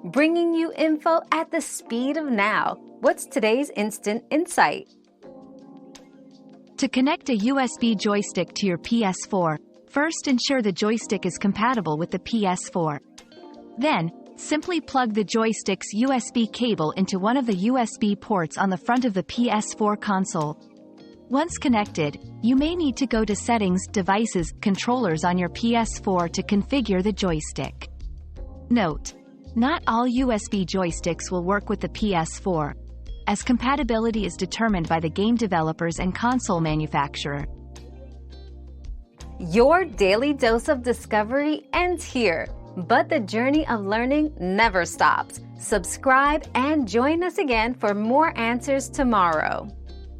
bringing you info at the speed of now. What's today's instant insight? To connect a USB joystick to your PS4, first ensure the joystick is compatible with the PS4. Then, simply plug the joystick's USB cable into one of the USB ports on the front of the PS4 console. Once connected, you may need to go to Settings, Devices, Controllers on your PS4 to configure the joystick. Note: not all USB joysticks will work with the PS4, as compatibility is determined by the game developers and console manufacturer. Your daily dose of discovery ends here, but the journey of learning never stops. Subscribe and join us again for more answers tomorrow.